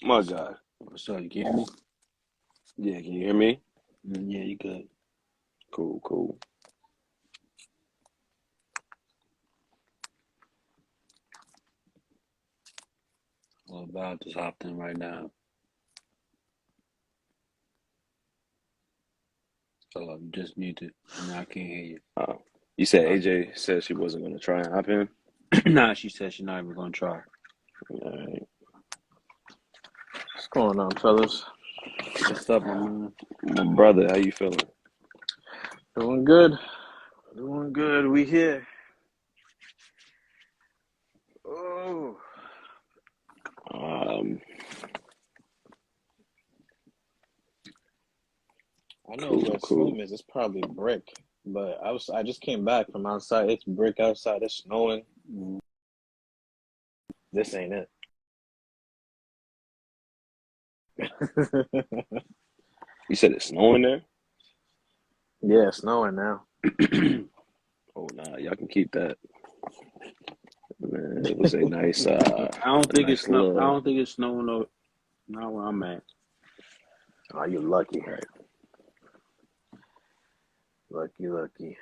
My God. What's up? You can hear me? Yeah, can you hear me? Yeah, you good. Cool, cool. Well, about just hopped in right now, so I'm just muted. Now I can't hear you. Uh, you said Uh, AJ said she wasn't going to try and hop in? nah, she said she's not even gonna try. All right. What's going on, fellas? What's up, my man? My brother, how you feeling? Doing good. Doing good. We here. Oh, Um, I know cool, where cool. Slim is. It's probably Brick, but I just came back from outside. It's Brick outside. It's snowing. Mm. This ain't it. You said it's snowing there? Yeah, it's snowing now. Oh, nah, y'all can keep that. Man, it was a nice, I don't a think it's nice snow. I little, don't think it's snowing. No, not where I'm at. Oh, you lucky. right. Lucky, lucky.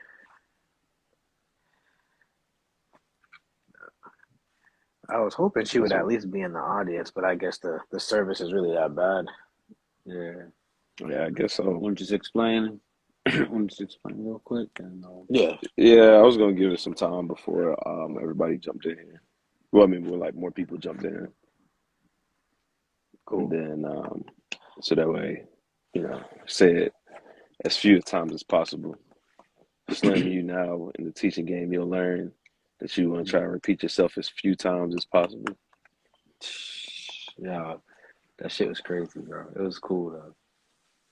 I was hoping she would That's at what, least be in the audience, but I guess the service is really that bad. Yeah. yeah, I guess so. Want to just explain? Want to just explain real quick? And Yeah. Yeah, I was going to give it some time before everybody jumped in here. Well, I mean, more like more people jumped in. And Cool. then, so that way, say it as few times as possible. Slim, you now in the teaching game, you'll learn that you want to try and repeat yourself as few times as possible. yeah, that shit was crazy, bro. It was cool though.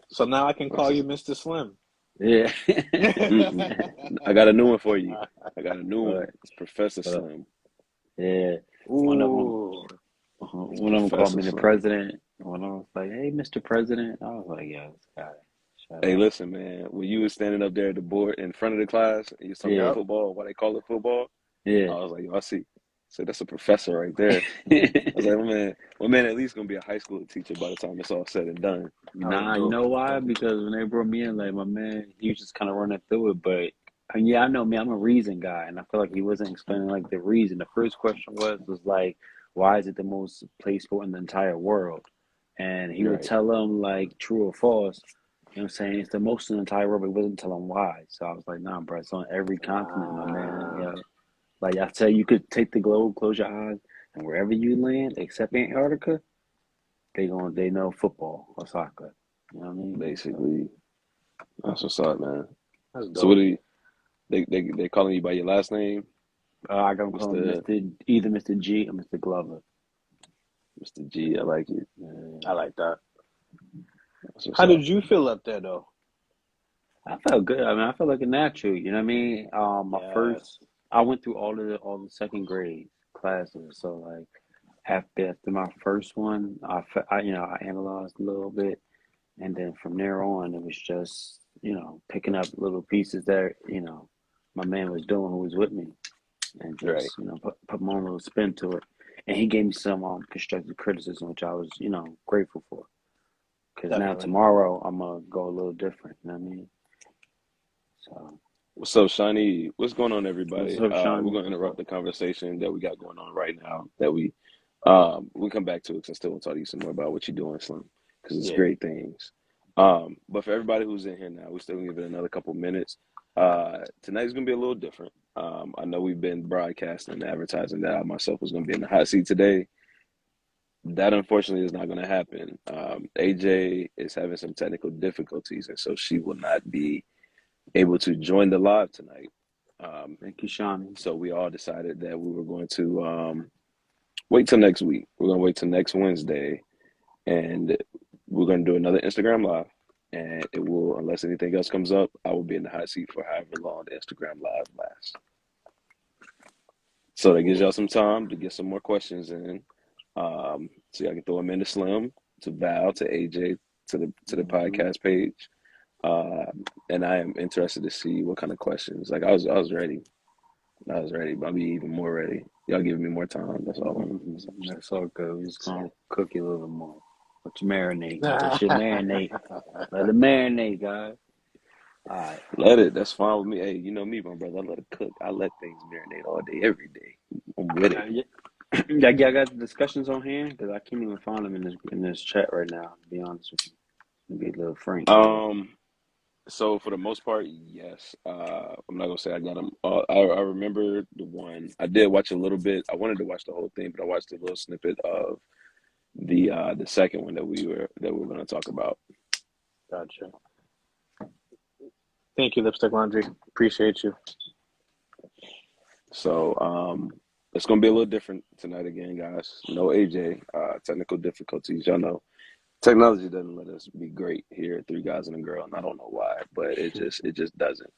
So now I can That's call you just, Mr. Slim. Yeah. I got a new one for you. I got a new But, one. It's Professor but Slim. yeah, one of them. Ooh. It's One of them called Professor me the Slim. president. One of them was like, "Hey, Mr. President." I was like, "Yeah, this guy, shut Hey, up." listen, man. When you was standing up there at the board in front of the class, and you was talking about Yeah, Yep. football, why they call it football, I yeah. was like, yo, I see. So that's a professor right there. I was like, my man, at least gonna be a high school teacher by the time it's all said and done. That was Nah, you dope. know why? Because when they brought me in, like my man, he was just kind of running through it. But and yeah, I know me. I'm a reason guy, and I feel like he wasn't explaining like the reason. The first question was like, "Why is it the most played sport in the entire world?" And he would Right. tell them like true or false. You know what I'm saying? It's the most in the entire world, but he wasn't telling why. So I was like, "Nah, bro, it's on every continent, my man." Ah. Yeah, like I tell you, you could take the globe, close your eyes, and wherever you land, except Antarctica, they know football or soccer. You know what I mean? So Basically, that's what's up, man. That's So what dope. do you, they calling you by your last name, I can call him Mr. Mr. G or Mr. Glover. Mr. G? I like it. I Yeah. like that. That's what's How up. did you feel up there, though? I felt good. I mean, I felt like a natural. You know what I mean? My Yes. first, I went through all the second grade classes. So like after my first one, I analyzed a little bit, and then from there on, it was just picking up little pieces that my man was doing who was with me, and Right. just put my own little spin to it. And he gave me some constructive criticism, which I was grateful for. Because now Definitely. tomorrow I'm gonna go a little different. You know what I mean? So What's up, Shawnee? What's going on, what's everybody? up, We're Shawnee? gonna interrupt the conversation that we got going on right now. That we come back to it 'cause I still want to talk to you some more about what you're doing, Slim, because it's Yeah. great things. But for everybody who's in here now, we're still gonna give it another couple minutes. Tonight's gonna be a little different. I know we've been broadcasting and advertising that I myself was gonna be in the hot seat today. That unfortunately is not gonna happen. AJ is having some technical difficulties, and so she will not be able to join the live tonight. Um, Thank you, Shawnee. so we all decided that we were going to wait till next week. We're going to wait till next Wednesday, and we're going to do another Instagram live. And it will, unless anything else comes up, I will be in the hot seat for however long the Instagram live lasts. So that gives Cool. y'all some time to get some more questions in. So y'all can throw them in to Slim, to Val, to AJ, to the Hmm. podcast page. Uh, and I am interested to see what kind of questions. Like I was ready. I was ready, but I'll be even more ready. Y'all giving me more time. That's all. That's all I'm saying. That's all good. We're just gonna cook you a little more. Let you marinate. Let you marinate. Let it marinate, guys. All right. Let it. That's fine with me. Hey, you know me, my brother. I let it cook. I let things marinate all day, every day. I'm with it. Yeah. Y'all got the discussions on hand? Because I can't even find them in this chat right now, to be honest with you. To be a little frank here. Um. So for the most part, yes. I'm not gonna say I got them. I remember the one. I did watch a little bit. I wanted to watch the whole thing, but I watched a little snippet of the second one that we were gonna talk about. Gotcha. Thank you, Lipstick Laundry. Appreciate you. So it's gonna be a little different tonight again, guys. No AJ. Technical difficulties. Y'all know technology doesn't let us be great here at Three Guys and a Girl, and I don't know why, but it just doesn't.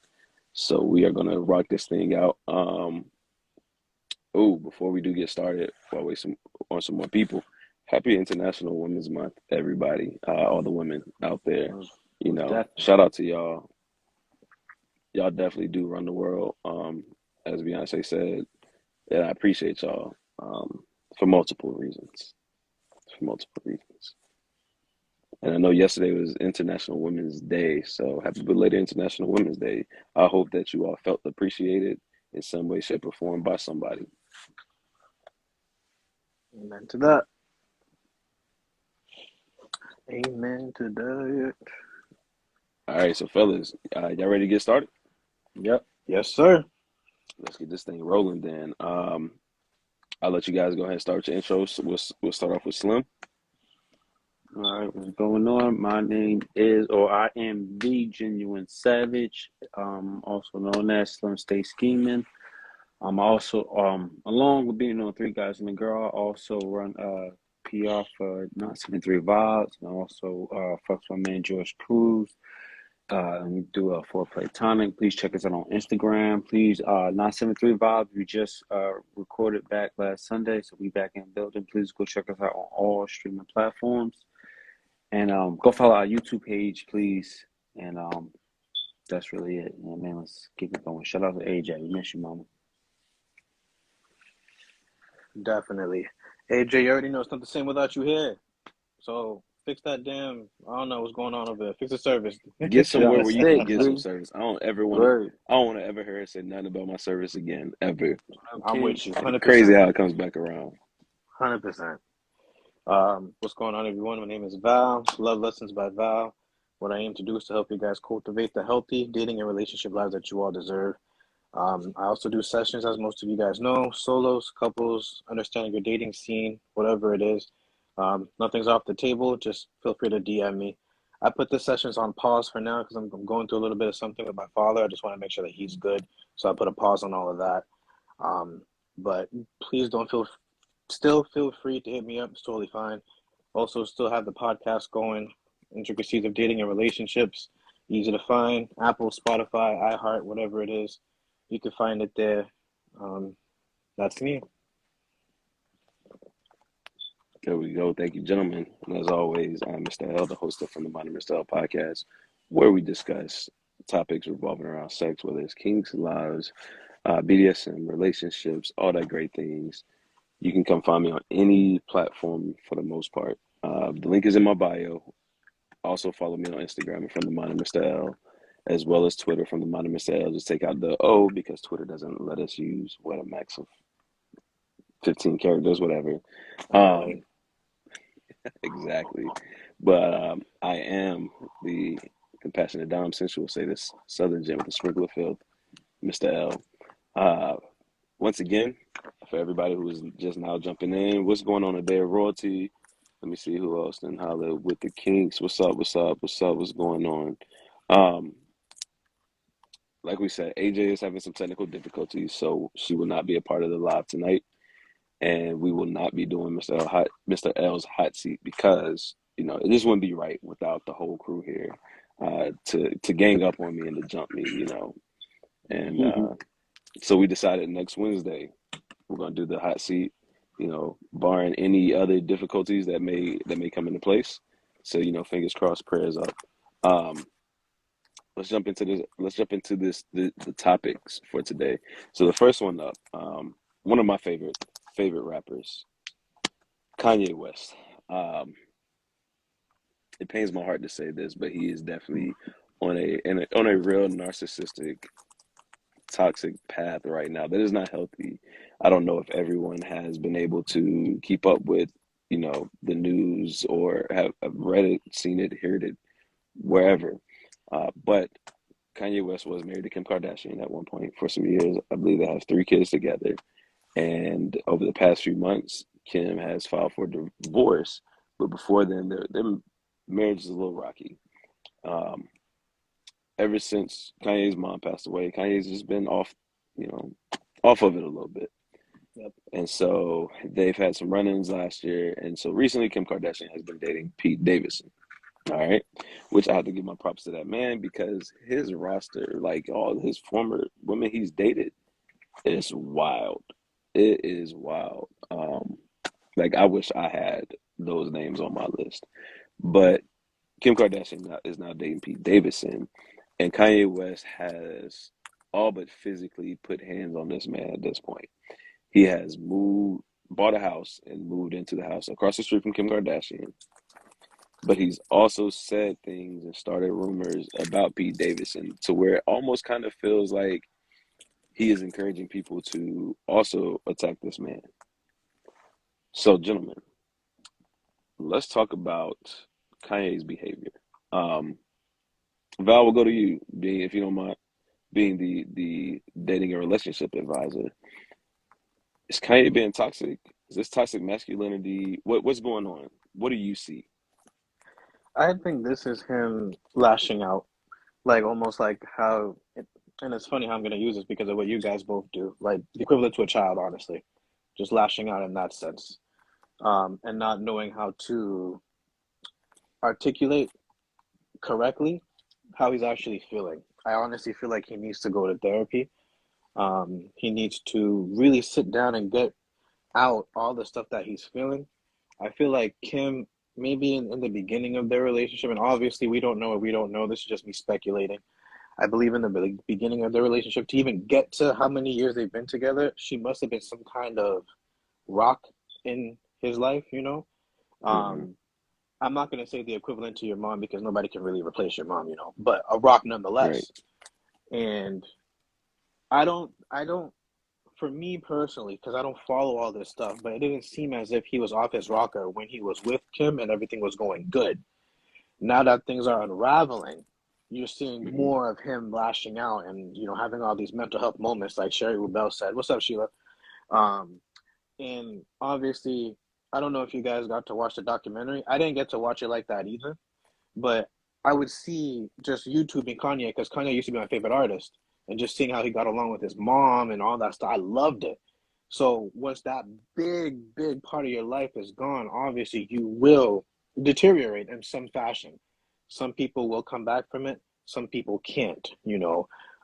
So we are gonna rock this thing out. Oh, before we do get started, while we wait on some more people, happy International Women's Month, everybody, all the women out there. Most, You most know, definitely. shout out to y'all. Y'all definitely do run the world. As Beyonce said, and I appreciate y'all for multiple reasons. For multiple reasons. And I know yesterday was International Women's Day, so happy belated International Women's Day. I hope that you all felt appreciated in some way, shape, or form by somebody. Amen to that. Amen to that. All right, so fellas, y'all ready to get started? Yep. Yes, sir. Let's get this thing rolling then. I'll let you guys go ahead and start with your intros. So we'll start off with Slim. All right, what's going on? My name is, or I am the Genuine Savage, also known as Slim Stay Scheming. I'm also, along with being on Three Guys and a Girl, I also run PR for 973 Vibes, and also fucks my man George Cruz. And we do a foreplay tonic. Please check us out on Instagram. Please, 973 Vibes. We just recorded back last Sunday, so we back in the building. Please go check us out on all streaming platforms. And go follow our YouTube page, please. And that's really it. Yeah, man, let's keep it going. Shout out to AJ. We miss you, mama. Definitely. AJ, you already know it's not the same without you here. So fix that damn, I don't know what's going on over there. Fix the service. Get She on somewhere the where you can stick, get some dude. service. Word. I don't want to ever hear her say nothing about my service again, ever. I'm Okay. with you, Crazy 100%. how it comes back around. 100%. What's going on, everyone? My name is Val. Love Lessons by Val. What I aim to do is to help you guys cultivate the healthy dating and relationship lives that you all deserve. I also do sessions, as most of you guys know, solos, couples, understanding your dating scene, whatever it is. Nothing's off the table. Just feel free to DM me. I put the sessions on pause for now because I'm going through a little bit of something with my father. I just want to make sure that he's good. So I put a pause on all of that. But please don't still feel free to hit me up. It's totally fine. Also, still have the podcast going, Intricacies of Dating and Relationships. Easy to find. Apple, Spotify, iHeart, whatever it is. You can find it there. That's me. There we go. Thank you, gentlemen. And as always, I'm Mr. L, the host of From the Mind of Mr. L podcast, where we discuss topics revolving around sex, whether it's kinks, lives, BDSM, relationships, all that great things. You can come find me on any platform for the most part. The link is in my bio. Also follow me on Instagram From the Mind of Mr. L, as well as Twitter From the Mind of Mr. L. Just take out the O because Twitter doesn't let us use what a max of 15 characters, whatever. Right. Exactly. But I am the compassionate Dom, since you'll say this Southern Gem with the sprinkler field, Mr. L. Uh, Once again, for everybody who is just now jumping in, what's going on today? Royalty. Let me see who else then holler with the Kinks. What's up? What's up? What's up? What's going on? Um, like we said, AJ is having some technical difficulties, so she will not be a part of the live tonight, and we will not be doing Mr. L's hot seat because it just wouldn't be right without the whole crew here to gang up on me and to jump me. And so we decided next Wednesday we're gonna do the hot seat, barring any other difficulties that may come into place. So fingers crossed, prayers up. Um, Let's jump into the topics for today. So the first one up, one of my favorite rappers, Kanye West. Um, it pains my heart to say this, but he is definitely on a real narcissistic, toxic path right now that is not healthy. I don't know if everyone has been able to keep up with, the news or have read it, seen it, heard it, wherever. But Kanye West was married to Kim Kardashian at one point for some years. I believe they have 3 kids together. And over the past few months, Kim has filed for divorce. But before then, their marriage is a little rocky. Um, Ever since Kanye's mom passed away, Kanye's just been you know, off of it a little bit. Yep. And so they've had some run-ins last year. And so recently, Kim Kardashian has been dating Pete Davidson. All right. Which I have to give my props to that man because his roster, like all his former women he's dated, is wild. It is wild. Like I wish I had those names on my list. But Kim Kardashian is now dating Pete Davidson, and Kanye West has all but physically put hands on this man at this point. He has bought a house and moved into the house across the street from Kim Kardashian. But he's also said things and started rumors about Pete Davidson to where it almost kind of feels like he is encouraging people to also attack this man. So, gentlemen, let's talk about Kanye's behavior. Um, Val, will go to you, being if you don't mind, being the dating and relationship advisor. Is Kanye being toxic? Is this toxic masculinity? What's going on? What do you see? I think this is him lashing out, like almost like how, and it's funny how I'm going to use this because of what you guys both do, like the equivalent to a child, honestly, just lashing out in that sense, and not knowing how to articulate correctly how he's actually feeling. I honestly feel like he needs to go to therapy. He needs to really sit down and get out all the stuff that he's feeling. I feel like Kim, maybe in the beginning of their relationship, and obviously we don't know what we don't know. This is just me speculating. I believe in the beginning of their relationship, to even get to how many years they've been together, she must have been some kind of rock in his life, you know? Hmm. Um, I'm not going to say the equivalent to your mom because nobody can really replace your mom, you know, but a rock Right. nonetheless. And I don't, for me personally, because I don't follow all this stuff, but it didn't seem as if he was off his rocker when he was with Kim and everything was going good. Now that things are unraveling, you're seeing Hmm. more of him lashing out and, having all these mental health moments, like Sherry Rubel said. What's up, Sheila? Um, and obviously, I don't know if you guys got to watch the documentary. I didn't get to watch it like that either, but I would see just YouTubing Kanye because Kanye used to be my favorite artist, and just seeing how he got along with his mom and all that stuff. I loved it. So once that big part of your life is gone, obviously you will deteriorate in some fashion. Some people will come back from it. Some people can't.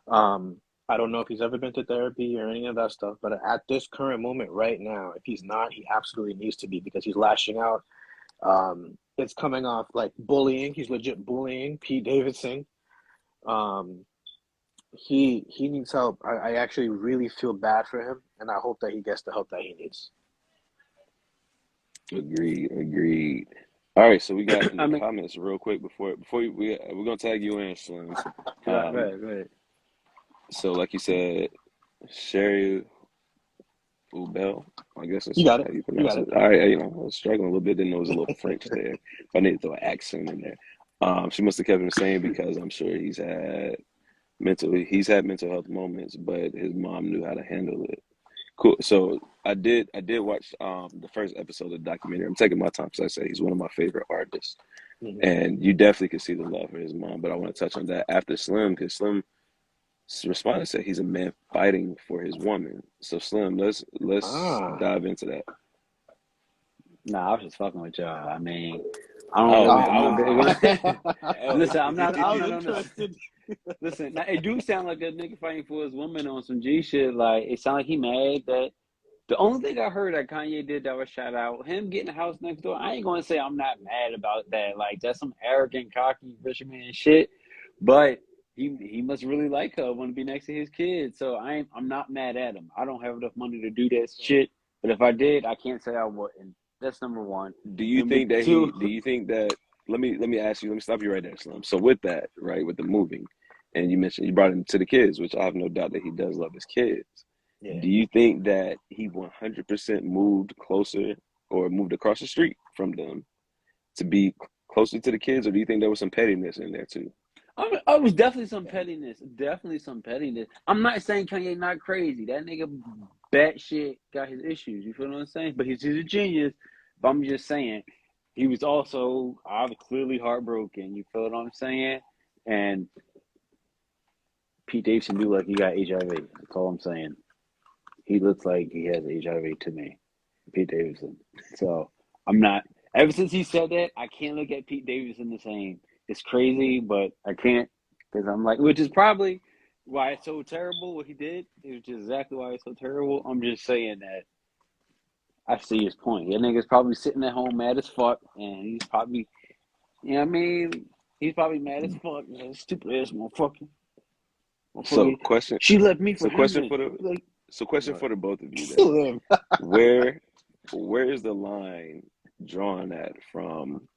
Um, I don't know if he's ever been to therapy or any of that stuff, but at this current moment right now, if he's not, he absolutely needs to be because he's lashing out. It's coming off like bullying. He's legit bullying Pete Davidson. Um, he needs help. I actually really feel bad for him, and I hope that he gets the help that he needs. Agreed. Agreed. All right. So we got in I the mean, comments real quick before we're gonna tag you in, Slim. go Um, ahead, go ahead. so like you said, Sherry Ubel, I guess You that's got it. how you You pronounce got it. it. All right, I was struggling a little bit, didn't know it was a little French there. I need to throw an accent in there. She must have kept him the same because I'm sure he's had mental health moments, but his mom knew how to handle it. Cool. So I did watch the first episode of the documentary. I'm taking my time because I say he's one of my favorite artists, Hmm. and you definitely could see the love for his mom. But I want to touch on that after Slim because Slim responded said he's a man fighting for his woman. So Slim, let's Ah, dive into that. Nah, I was just fucking with y'all. I mean, I don't Oh know. man, I One was big like, one. oh, Listen, I'm not. I I'm was not on this. interested. Listen, now, it do sound like a nigga fighting for his woman on some G shit. Like it sound like he mad that the only thing I heard that Kanye did that was shout out him getting a house next door. I ain't gonna say I'm not mad about that. Like that's some arrogant, cocky fisherman shit. But he must really like her, want to be next to his kids. So I'm not mad at him. I don't have enough money to do that shit. But if I did, I can't say I wouldn't. That's number one. Do you Number think that two, do you think that, let me ask you, let me stop you right there, Slim. So with that, right, with the moving, and you mentioned you brought him to the kids, which I have no doubt that he does love his kids. Yeah. Do you think that he 100% moved closer or moved across the street from them to be closer to the kids, or do you think there was some pettiness in there too? I was definitely some pettiness. Definitely some pettiness. I'm not saying Kanye not crazy. That nigga batshit got his issues. You feel what I'm saying? But he's a genius. But I'm just saying, he was also clearly heartbroken. You feel what I'm saying? And Pete Davidson knew like he got HIV. That's all I'm saying. He looks like he has HIV to me, Pete Davidson. So I'm not. Ever since he said that, I can't look at Pete Davidson the same. It's crazy, but I can't because I'm like, which is probably why it's so terrible what he did. It's just exactly why it's so terrible. I'm just saying that I see his point. That nigga's probably sitting at home mad as fuck, and he's probably, you know what I mean? He's probably mad as fuck. That stupid ass motherfucker. So Motherfucker. question, She left me for so him. question And, for the like, so question what? for the both of you then. Slim. Where where is the line drawn at from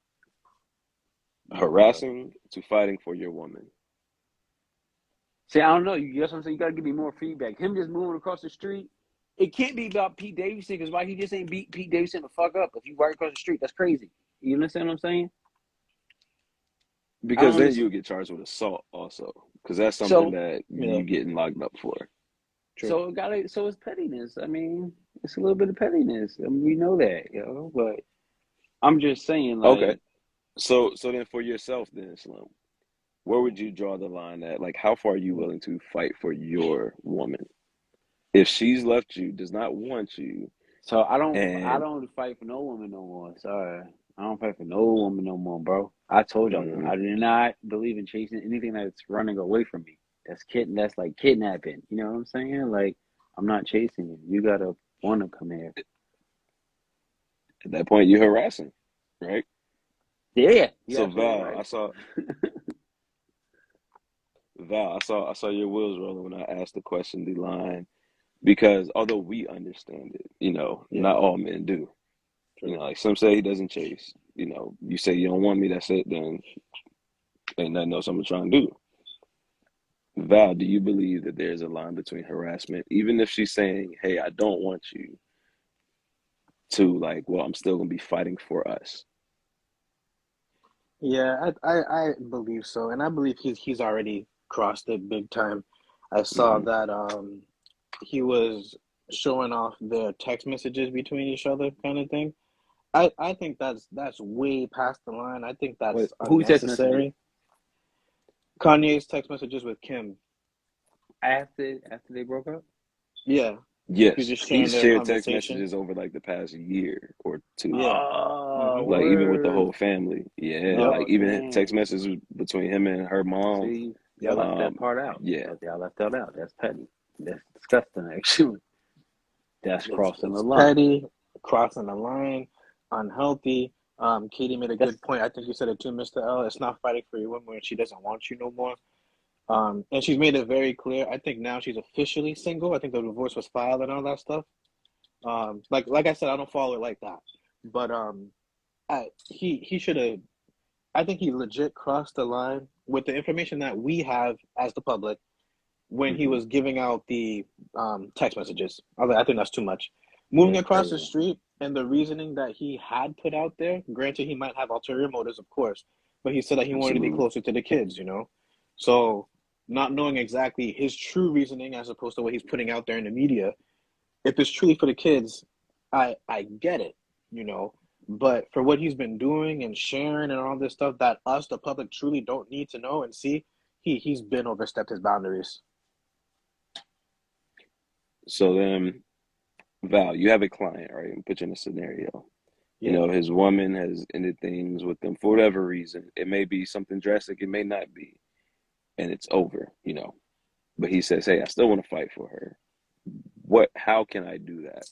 Bruh. harassing to fighting for your woman? See, I don't know. You guess what I'm saying? You gotta give me more feedback. Him just moving across the street, it can't be about Pete Davidson because why he just ain't beat Pete Davidson the fuck up if you right across the street? That's crazy. You understand what I'm saying? I Because don't then understand. you'll get charged with assault also, because that's something So, that Yeah, you getting locked up for. true. so it's pettiness. I mean, it's a little bit of pettiness. I mean, we know that, But I'm just saying, Okay, like, so then for yourself then, Slim, where would you draw the line at? Like, how far are you willing to fight for your woman if she's left you, does not want you, so I and don't fight for no woman no more. Sorry. I don't fight for no woman no more, bro. I told y'all mhm. I do not believe in chasing anything that's running away from me. That's like kidnapping. You know what I'm saying? Like I'm not chasing you. You gotta wanna come here. At that point you're harassing, right? Yeah, you're So absolutely right. I saw your wheels rolling when I asked the question, the line, because although we understand it, Yeah, not all men do. true. Like some say he doesn't chase. You say you don't want me, that's it, then ain't nothing else I'm gonna try and do. Val, do you believe that there's a line between harassment, even if she's saying, "Hey, I don't want you," to like, "Well, I'm still gonna be fighting for us." Yeah, I believe so, and I believe he's already crossed it big time. I saw Hmm. that he was showing off their text messages between each other, kind of thing. I think that's way past the line. I think Wait, that's who text messages? unnecessary. Kanye's text messages with Kim. After they broke up? Yeah, he's Yes, just sharing he's their shared text conversation. messages over like the past year or two, Yeah. Oh, Mm-hmm. like even with the word. whole family. Yeah, Yep. like Oh, even text dang. messages between him and her mom. See, y'all Yep. left that Um, part out. yeah, Y'all left that out. That's petty. That's disgusting, actually. That's crossing the It's line. petty, crossing the line, unhealthy. Katie made a That's good point. I think you said it too, Mr. L. It's not fighting for your woman when she doesn't want you no more. And she's made it very clear. I think now she's officially single. I think the divorce was filed and all that stuff. Like I said, I don't follow it like that. But he should have. I think he legit crossed the line with the information that we have as the public when he hmm was giving out the text messages. I think that's too much. yeah, Moving it's across the crazy. street and the reasoning that he had put out there, granted, he might have ulterior motives, of course, but he said that he wanted to be absolutely. closer to the kids. So, not knowing exactly his true reasoning as opposed to what he's putting out there in the media, if it's truly for the kids, I get it, you know. But for what he's been doing and sharing and all this stuff that us, the public, truly don't need to know and see, he's been overstepped his boundaries. So then, Val, you have a client, right? And put you in a scenario. Yeah. His woman has ended things with them for whatever reason. It may be something drastic, it may not be, and it's over. But he says, "Hey, I still want to fight for her. How can I do that?"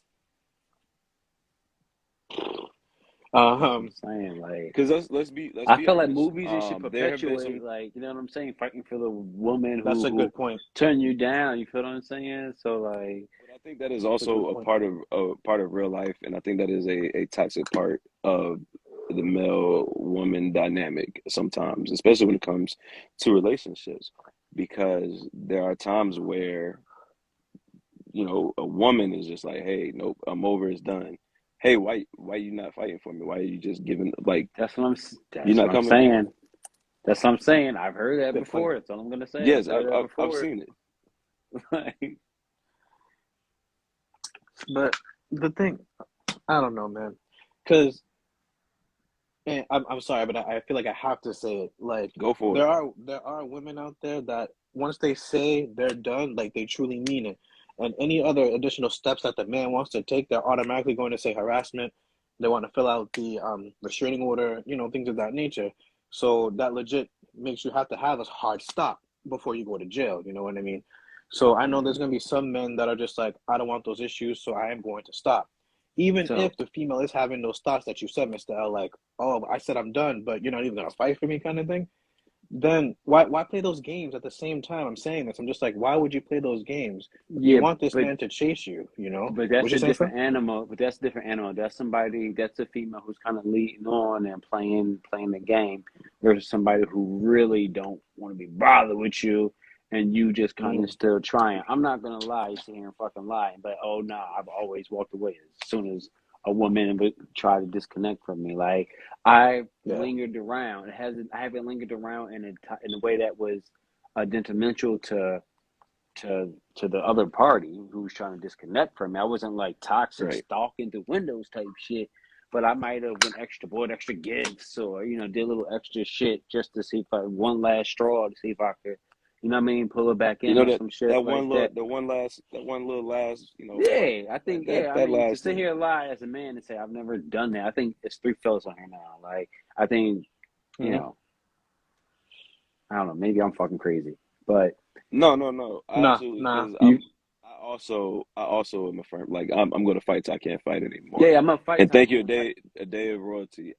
I'm Um, saying, like, Because let's I be feel like honest. movies it should There have been some, perpetuate, like, you know what I'm saying, fighting for the woman that's a who good point. turn you down. You feel what I'm saying? So like, but I think that is That's a good also point. a part of real life, and I think that is a toxic part of the male woman dynamic sometimes, especially when it comes to relationships, because there are times where a woman is just like, hey, nope, I'm over, it's done. Hey, why you not fighting for me? Why are you just giving like you're that's not what I'm coming? saying. That's what I'm saying. I've heard that Good point. before. That's all I'm gonna say. I've Yes, heard that I've before. seen it. Like, But the thing, I don't know, man, because and I'm sorry, but I feel like I have to say it. Like Go for it. there are women out there that once they say they're done, like they truly mean it. And any other additional steps that the man wants to take, they're automatically going to say harassment. They want to fill out the restraining order, things of that nature. So that legit makes you have to have a hard stop before you go to jail. You know what I mean? So I know there's mhm. going to be some men that are just like, I don't want those issues, so I am going to stop. Even So if the female is having those thoughts that you said, Mr. L, like, oh, I said I'm done, but you're not even gonna fight for me, kind of thing. Then why play those games at the same time? I'm saying this. I'm just like, why would you play those games? You yeah, want this but man to chase you, you know? but What that's you a saying, sir? different animal. But that's a different animal. That's somebody. That's a female who's kind of leading on and playing the game, versus somebody who really don't want to be bothered with you, and you just kind of Mm, still trying. I'm not gonna lie, you sit here and fucking lie, but oh no, I've always walked away as soon as a woman would try to disconnect from me. Like I yeah. lingered around. I haven't lingered around in a way that was detrimental to the other party who was trying to disconnect from me. I wasn't like toxic Right. stalking the windows type shit, but I might have went bought extra gifts or did a little extra shit just to see if I one last straw to see if I could, what I mean, pull it back You in know or that some shit like that. that one little last, fight Yeah, I that think yeah. I that mean, to last sit thing. here and lie as a man and say I've never done that, I think it's three fellas on here now. Like I think you Mm-hmm. know, I don't know, maybe I'm fucking crazy, but No, no, no. Nah, Absolutely, nah. because you, I also am a firm. Like I'm going to fight till I can't fight anymore. yeah, I'm a fight And time. thank you, I, a day of royalty.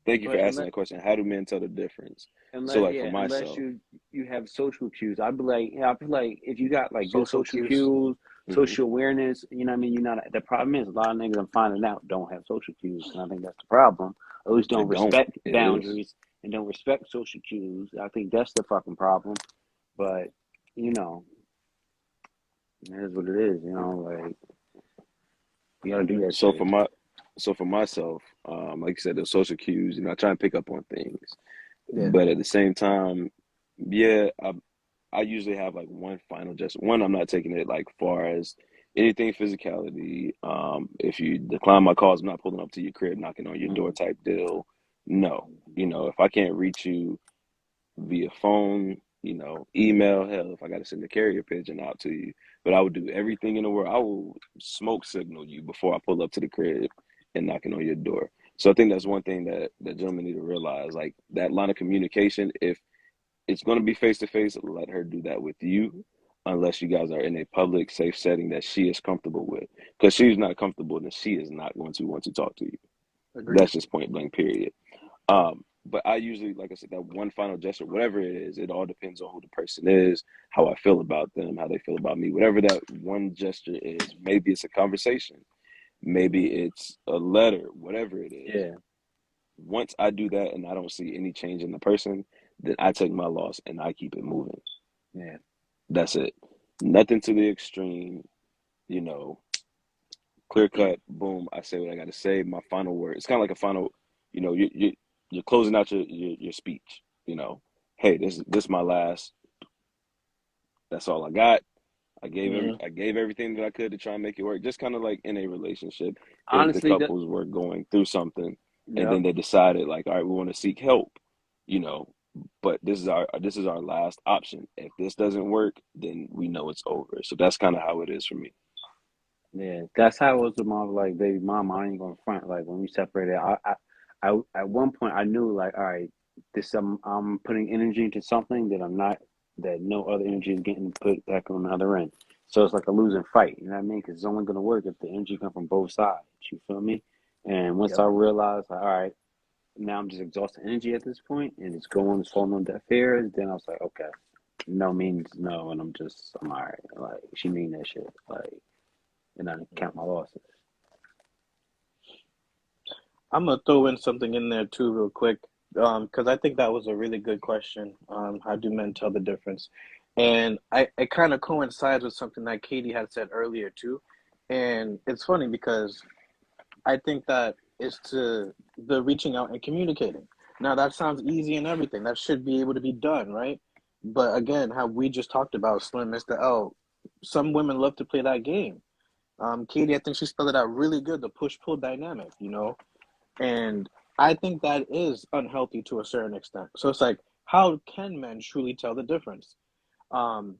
Thank you for but asking unless that question. How do men tell the difference? So, Unless like for yeah, unless myself, you have social cues, I'd be like, I feel like if you got like good Social social cues. cues, hmm, social awareness, what I mean. You're not. The problem is a lot of niggas I'm finding out don't have social cues, and I think that's the problem. At least they don't don't. respect It is. boundaries and don't respect social cues. I think that's the fucking problem. But you know, it is what it is. Like you gotta do that So shit. for my, so for myself, like you said, the social cues. I try and pick up on things, Yeah. but at the same time, yeah, I usually have like one final just one. I'm not taking it like far as anything physicality. If you decline my calls, I'm not pulling up to your crib, knocking on your door Mm. type deal. No, if I can't reach you via phone, email, hell, if I got to send a carrier pigeon out to you, but I would do everything in the world. I will smoke signal you before I pull up to the crib and knocking on your door. So I think that's one thing that gentlemen need to realize, like that line of communication. If it's going to be face to face, let her do that with you, unless you guys are in a public, safe setting that she is comfortable with. Because she's not comfortable, then she is not going to want to talk to you. Agreed. That's just point blank, period. But I usually, like I said, that one final gesture, whatever it is, it all depends on who the person is, how I feel about them, how they feel about me, whatever that one gesture is. Maybe it's a conversation, maybe it's a letter, whatever it is. Yeah, Once I do that and I don't see any change in the person, then I take my loss and I keep it moving. yeah. That's it. Nothing to the extreme, you know, clear cut, boom, I say what I got to say. My final word. It's kind of like a final, you're closing out your speech, hey, this my last. That's all I got. Mm-hmm. I gave everything that I could to try and make it work. Just kind of like in a relationship, if the Honestly, that couples were going through something and yep. then they decided like, all right, we want to seek help, you know, but this is our last option. If this doesn't work, then we know it's over. So that's kind of how it is for me. Yeah, that's how it was with my like baby mama. I ain't gonna front. Like when we separated, I at one point I knew like, all right, this I'm putting energy into something that I'm not, that no other energy is getting put back on the other end. So it's like a losing fight. You know what I mean? Because it's only gonna work if the energy come from both sides. You feel me? And once Yep. I realized, like, all right, now I'm just exhausting energy at this point, and it's falling on deaf ears. Then I was like, okay, no means no, and I'm all right. Like she mean that shit, like, and I count my losses. I'm gonna throw in something in there too, real quick, because I think that was a really good question. How do men tell the difference? And it kind of coincides with something that Katie had said earlier too. And it's funny because I think that it's to the reaching out and communicating. Now that sounds easy and everything. That should be able to be done, right? But again, how we just talked about Slim, Mr. L, some women love to play that game. Katie, I think she spelled it out really good, the push-pull dynamic, you know? And I think that is unhealthy to a certain extent. So it's like, how can men truly tell the difference? Um,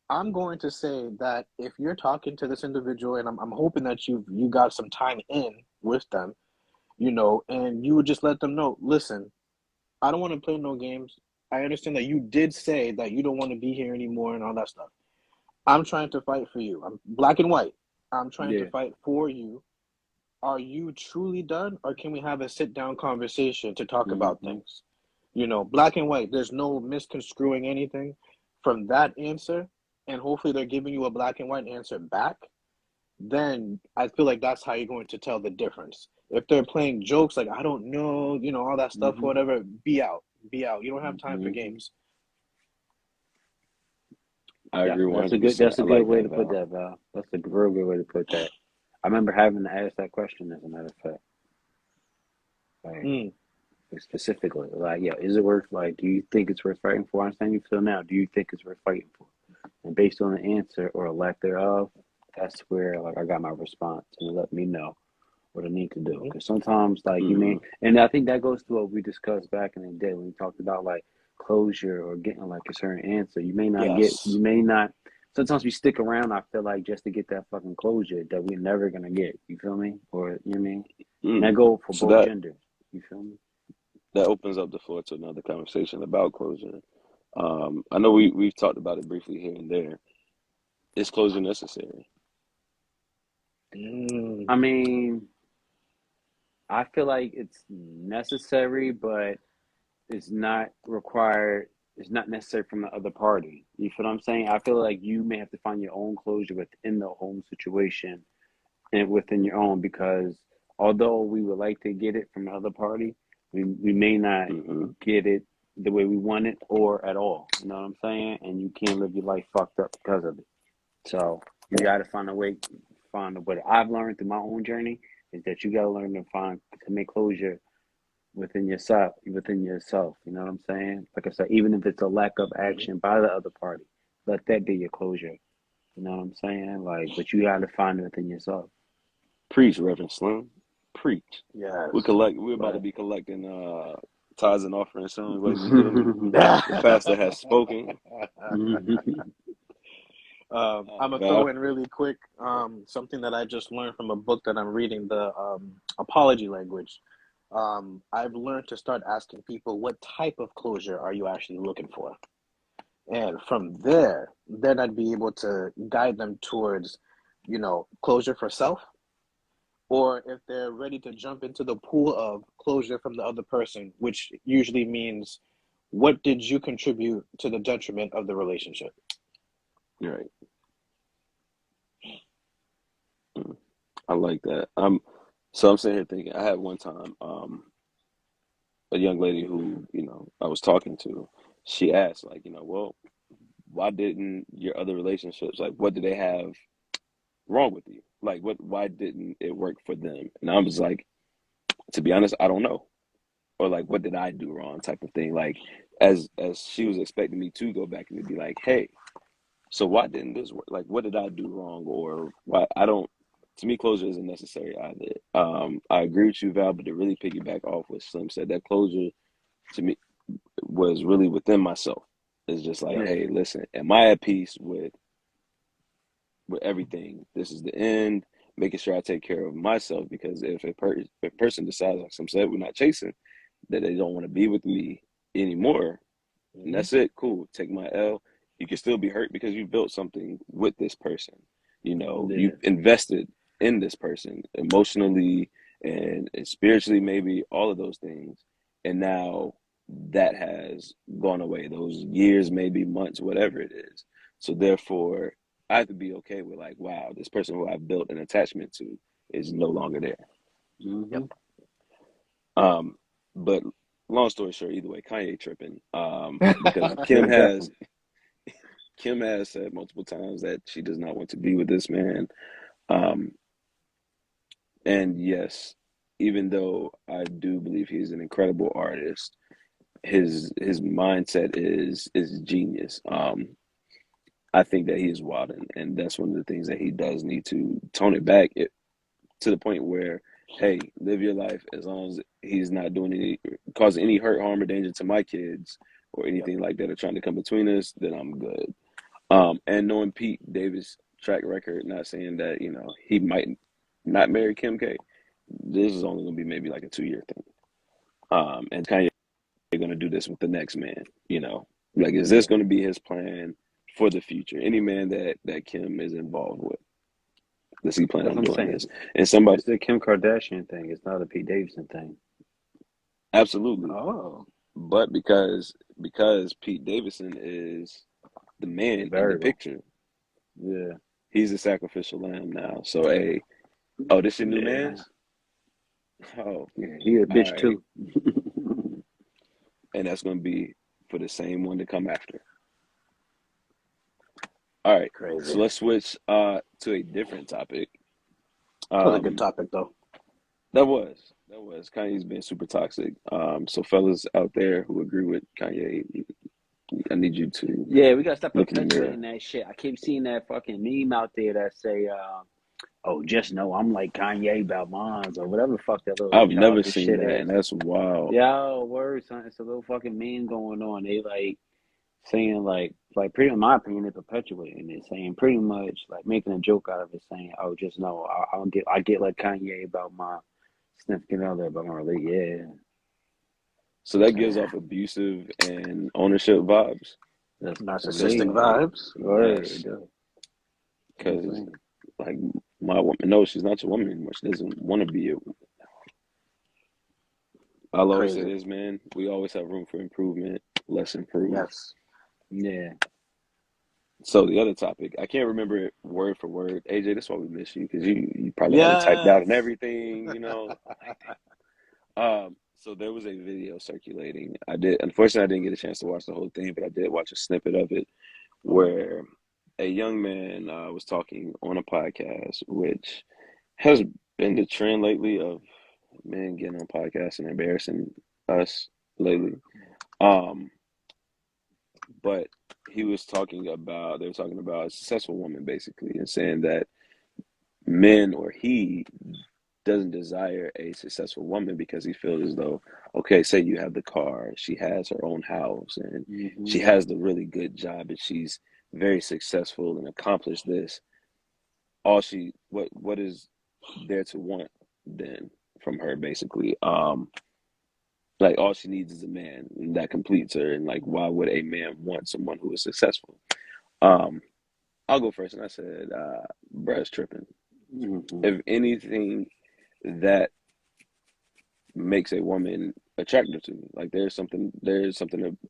I'm going to say that if you're talking to this individual, and I'm hoping that you got some time in with them, you know, and you would just let them know, listen, I don't want to play no games. I understand that you did say that you don't want to be here anymore and all that stuff. I'm trying to fight for you. I'm black and white. I'm trying to Yeah. fight for you. Are you truly done, or can we have a sit down conversation to talk about Mm-hmm. things? You know, black and white, there's no misconstruing anything from that answer, and hopefully they're giving you a black and white answer back. Then I feel like that's how you're going to tell the difference. If they're playing jokes like, I don't know, you know, all that stuff, Mm-hmm. whatever, be out. Be out. You don't have time for Mm-hmm. games. I Yeah, agree that's a 100%. that's a I good like way that, to put Val. that, Val. That's a real good way to put that. I remember having to ask that question, as a matter of fact, like Mm, specifically, like, yeah, is it worth, like, do you think it's worth fighting for? I understand you feel now. Do you think it's worth fighting for? And based on the answer or a lack thereof, that's where, like, I got my response, and it let me know what I need to do. mm, Because sometimes, like, you Hmm. may, and I think that goes to what we discussed back in the day when we talked about, like, closure or getting, like, a certain answer. You yes. may not, sometimes we stick around, I feel like, just to get that fucking closure that we're never going to get. You feel me? Or, you know what I mean? And that Mm. go for So both genders. You feel me? that opens up the floor to another conversation about closure. I know we've talked about it briefly here and there. Is closure necessary? I Mm, mean, I feel like it's necessary, but it's not required. It's not necessary from the other party. You feel what I'm saying? I feel like you may have to find your own closure within the home situation and within your own, because although we would like to get it from the other party, we may not Hmm. get it the way we want it or at all. You know what I'm saying? And you can't live your life fucked up because of it. So you got to find a way, find a way. I've learned through my own journey is that you got to learn to make closure within yourself. You know what I'm saying? Like I said, even if it's a lack of mm, action by the other party, let that be your closure. You know what I'm saying? Like, but you got to find it within yourself. Preach, Reverend Slim. Preach. yes. We're about to Right. be collecting tithes and offerings soon, ladies and gentlemen. The pastor has spoken. I'm gonna throw Val. in really quick something that I just learned from a book that I'm reading, the apology language. I've learned to start asking people, what type of closure are you actually looking for? And from there, then I'd be able to guide them towards, you know, closure for self, or if they're ready to jump into the pool of closure from the other person, which usually means, what did you contribute to the detriment of the relationship? Right. Mm. I like that. So I'm sitting here thinking, I had one time, a young lady who, I was talking to, she asked, like, well, why didn't your other relationships, like, what did they have wrong with you? Like, why didn't it work for them? And I was like, to be honest, I don't know. Or like, what did I do wrong, type of thing. Like, as she was expecting me to go back and to be like, hey, so why didn't this work? Like, what did I do wrong? Or why I don't, to me, closure isn't necessary either. I agree with you, Val, but to really piggyback off what Slim said, that closure to me was really within myself. It's just like, Mm, hey, listen, am I at peace with everything? This is the end. Making sure I take care of myself, because if a person decides, like some said, we're not chasing, that they don't want to be with me anymore, and mm, that's it. Cool. Take my L. You can still be hurt because you built something with this person. You Yeah. invested in this person emotionally, and spiritually, maybe all of those things. And now that has gone away. Those years, maybe months, whatever it is. So therefore, I have to be okay with like, wow, this person who I've built an attachment to is no longer there. Mm-hmm. Um, but long story short, either way, Kanye tripping. Because Yeah, definitely. Kim has said multiple times that she does not want to be with this man. Um, and yes, even though I do believe he's an incredible artist, his mindset is genius. I think that he is wild, and that's one of the things that he does need to tone it back to the point where, hey, live your life as long as he's not doing any causing any hurt, harm, or danger to my kids or Yep. anything like that, or trying to come between us. Then I'm good. And knowing Pete Davis' track record, not saying that he might not marry Kim K. This is only going to be maybe like a 2 year thing. And Kanye going to do this with the next man. Like, is this Yeah, going to be his plan for the future? Any man that Kim is involved with, does he plan that's on what I'm doing saying. this? And somebody, It's the Kim Kardashian thing. It's not a Pete Davidson thing. absolutely, Oh, but because Pete Davidson is the The man in the variable. picture, Yeah. he's a sacrificial lamb now. So, hey, oh, this your new Yeah. man's? Oh, Yeah. He a all bitch right. too. And that's going to be for the same one to come after. All right. So crazy. let's switch to a different topic. That was a good Um, topic, though. that was Kanye's been super toxic. So fellas out there who agree with Kanye, I need you to Yeah, we gotta stop look in the mirror. perpetuating that shit. I keep seeing that fucking meme out there that say, "Oh, just know I'm like Kanye about mines" or whatever the fuck that little I've never childish seen shit that, is. and that's wild. Yo, word, son. It's a little fucking meme going on. They like saying like pretty in my opinion, they're perpetuating it, saying pretty much like making a joke out of it, saying, "Oh, just know I get like Kanye about my significant other, but I'm really yeah." So that gives Yeah. off abusive and ownership vibes. That's to Because Narcissistic me, like, vibes. word, yes, it does. I'm because saying. like my woman, no, she's not your woman anymore. She doesn't want to be your. I'll always say Crazy. this, man. We always have room for improvement. Let's improve. Yes. Yeah. So the other topic, I can't remember it word for word. AJ, that's why we miss you because you probably had it typed out and Yes. everything. So there was a video circulating. Unfortunately, I didn't get a chance to watch the whole thing, but I did watch a snippet of it where a young man was talking on a podcast, which has been the trend lately of men getting on podcasts and embarrassing us lately. Um, but they were talking about a successful woman basically, and saying that men or he doesn't desire a successful woman because he feels as though, okay, say you have the car, she has her own house, and Hmm. she has the really good job, and she's very successful and accomplished this. What is there to want then from her basically? Like all she needs is a man and that completes her, and like why would a man want someone who is successful? Um, I'll go first, and I said, bruh's tripping. Hmm. If anything, that makes a woman attractive to me. Like there's something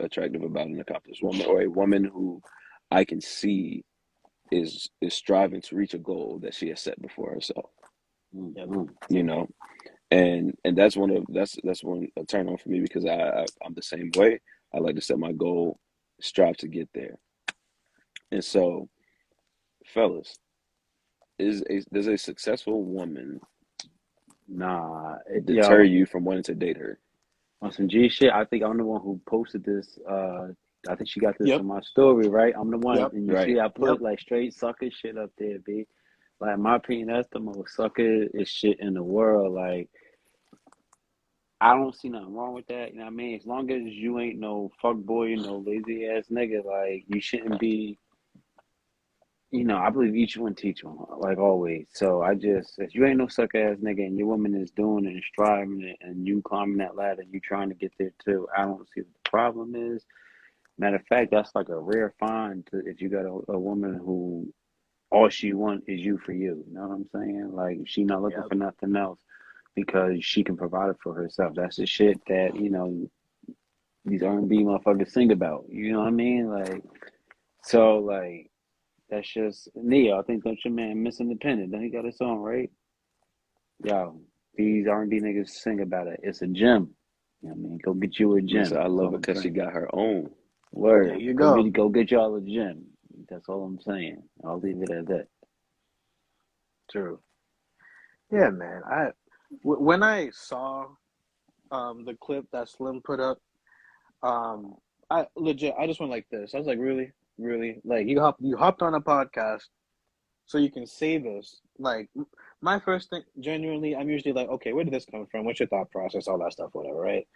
attractive about an accomplished woman or a woman who I can see is striving to reach a goal that she has set before herself. Yep. Hmm. You know, and that's one a turn on for me because I'm the same way. I like to set my goal, strive to get there. And so, fellas, does a successful woman Nah, deter yo, you from wanting to date her? on some G shit. I think I'm the one who posted this. I think she got this Yep. in my story, right? I'm the one, Yep. and you Right. see, I Yep. put like straight sucker shit up there, b. Like in my opinion, that's the most sucker is shit in the world. Like I don't see nothing wrong with that. You know what I mean? As long as you ain't no fuck boy, no lazy ass nigga, like you shouldn't be. I believe each one teach one, like always. So I just, if you ain't no suck ass nigga and your woman is doing it and striving it and you climbing that ladder and you trying to get there too, I don't see what the problem is. Matter of fact, that's like a rare find if you got a woman who all she want is you for you. You know what I'm saying? Like she not looking Yep. for nothing else. because she can provide it for herself. That's the shit that, these R&B motherfuckers sing about. You know what I mean? Like, so, like, that's just Neo. I think that's your man, Miss Independent. Then he got a song, right? Yo, these R&B niggas sing about it. It's a gem. You know what I mean? Go get you a Man said, gem. I That's love all it I'm because she saying. got her own. There Word. you Go go. get y'all a gem. That's all I'm saying. I'll leave it at that. True. Yeah, man. When I saw the clip that Slim put up, um, I just went like this. I was like, really, really, like you hopped on a podcast so you can say this. Like my first thing, genuinely, I'm usually like, okay, where did this come from? What's your thought process? All that stuff, whatever, right?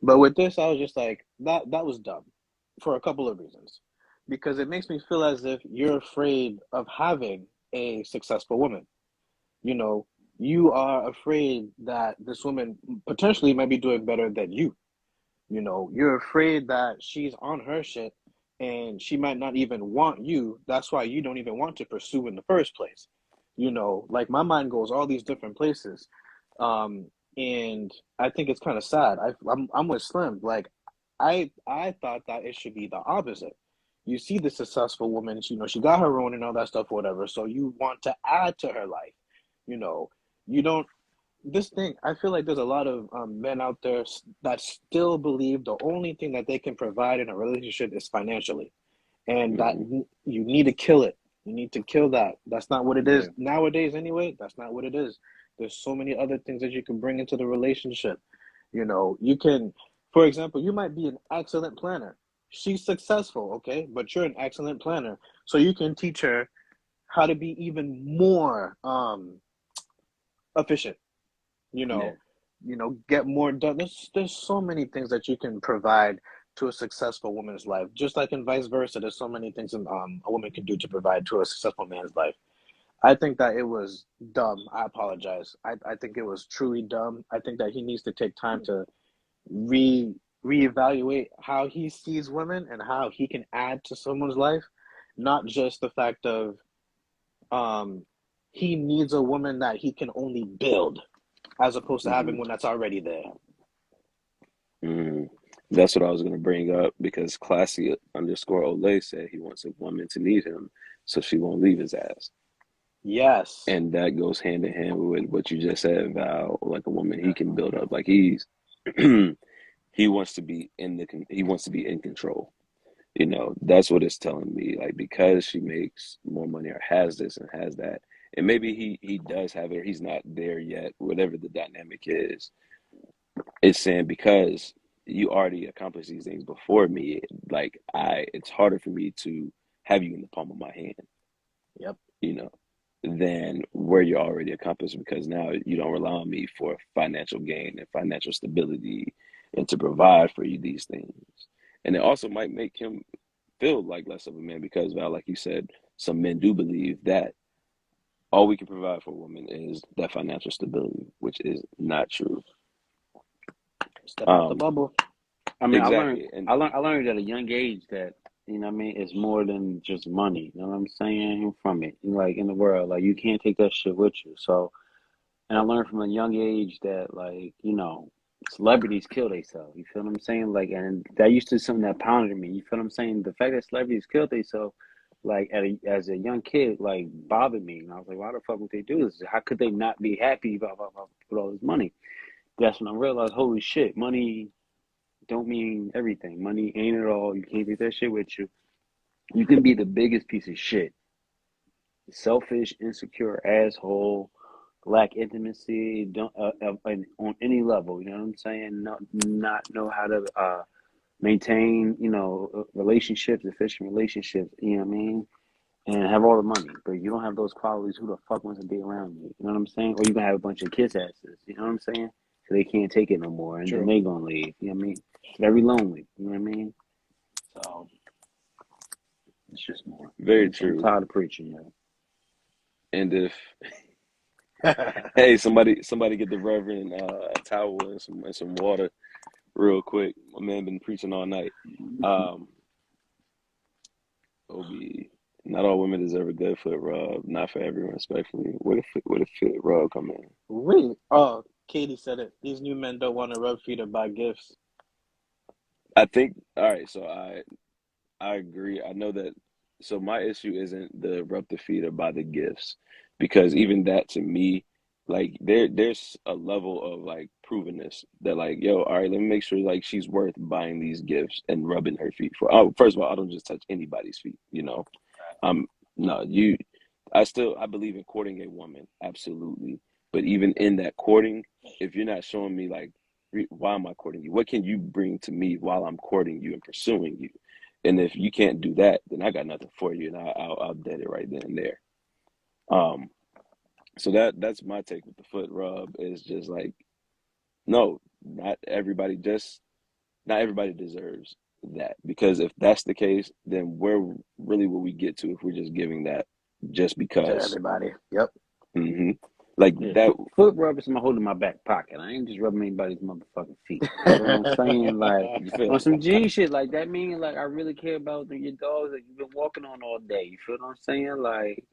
But with this, I was just like, that was dumb for a couple of reasons. Because it makes me feel as if you're afraid of having a successful woman. You know, you are afraid that this woman potentially might be doing better than you. You know, you're afraid that she's on her shit and she might not even want you. That's why you don't even want to pursue in the first place. You know, like my mind goes all these different places. And I think it's kind of sad. I'm with Slim. Like, I thought that it should be the opposite. You see the successful woman, she got her own and all that stuff, whatever. So you want to add to her life. You know, you don't this thing, I feel like there's a lot of men out there that still believe the only thing that they can provide in a relationship is financially, and that Hmm. you need to kill it. You need to kill that. That's not what it is Yeah. nowadays, anyway. That's not what it is. There's so many other things that you can bring into the relationship. You can, for example, you might be an excellent planner. She's successful, okay, but you're an excellent planner, so you can teach her how to be even more efficient you Yeah. know, get more done. There's so many things that you can provide to a successful woman's life, just like in vice versa. There's so many things a woman can do to provide to a successful man's life. I think that it was dumb. I apologize. I think it was truly dumb. I think that he needs to take time to re reevaluate how he sees women and how he can add to someone's life, not just the fact of um he needs a woman that he can only build as opposed to Hmm. having one that's already there. Hmm. That's what I was going to bring up because Classy underscore Olay said he wants a woman to need him so she won't leave his ass. Yes. And that goes hand in hand with what you just said, Val, like a woman he can build up. Like he's he wants to be he wants to be in control. That's what it's telling me. Like because she makes more money or has this and has that, and maybe he does have it or he's not there yet, whatever the dynamic is. It's saying because you already accomplished these things before me, like it's harder for me to have you in the palm of my hand, Yep. you know, than where you're already accomplished because now you don't rely on me for financial gain and financial stability and to provide for you these things. And it also might make him feel like less of a man because, Val, like you said, some men do believe that all we can provide for a woman is that financial stability, which is not true. Step out the Um, bubble. I mean, exactly. And I learned at a young age that, what I mean, it's more than just money. You know what I'm saying? From it, like in the world, like you can't take that shit with you. So, and I learned from a young age that, like, celebrities kill themselves. You feel what I'm saying? Like, and that used to be something that pounded me. You feel what I'm saying? The fact that celebrities kill themselves, like, as a young kid, like, bothered me. And I was like, why the fuck would they do this? How could they not be happy about with all this money? That's when I realized, holy shit, money don't mean everything. Money ain't it all. You can't take that shit with you. You can be the biggest piece of shit, selfish, insecure asshole, lack intimacy, don't on any level. You know what I'm saying? Not know how to maintain, relationships, efficient relationships. You know what I mean? And have all the money, but you don't have those qualities. Who the fuck wants to be around you? You know what I'm saying? Or you can have a bunch of kiss asses. You know what I'm saying? So they can't take it no more, and then True. they gonna leave. You know what I mean? It's very lonely. You know what I mean? So it's just more. very I'm true. tired of preaching, yo. And if hey, somebody get the Reverend a towel and some water real quick. My man been preaching all night. Um, Obi, not all women deserve a good foot rub. Not for everyone, respectfully. Where the foot rub come in? Really? Oh, Katie said it. These new men don't want to rub feet or buy gifts. I think all right, so I agree. I know that. So my issue isn't the rub the feet or buy the gifts, because even that to me, like there's a level of like provenness that like, yo, all right, let me make sure like she's worth buying these gifts and rubbing her feet for. Oh, first of all, I don't just touch anybody's feet, you know. Um, no, you. I believe in courting a woman, absolutely. But even in that courting, if you're not showing me like, why am I courting you? What can you bring to me while I'm courting you and pursuing you? And if you can't do that, then I got nothing for you, and I'll dead it right then and there. Um, so that's my take with the foot rub is just like, no, not everybody deserves that, because if that's the case, then where really will we get to if we're just giving that just To because? everybody. Yep. hmm Like Yeah, that. foot rub is my holding in my back pocket. I ain't just rubbing anybody's motherfucking feet. You know what I'm saying? Like You feel on me? some G shit, like that mean like I really care about your dogs that you've been walking on all day. You feel what I'm saying? Like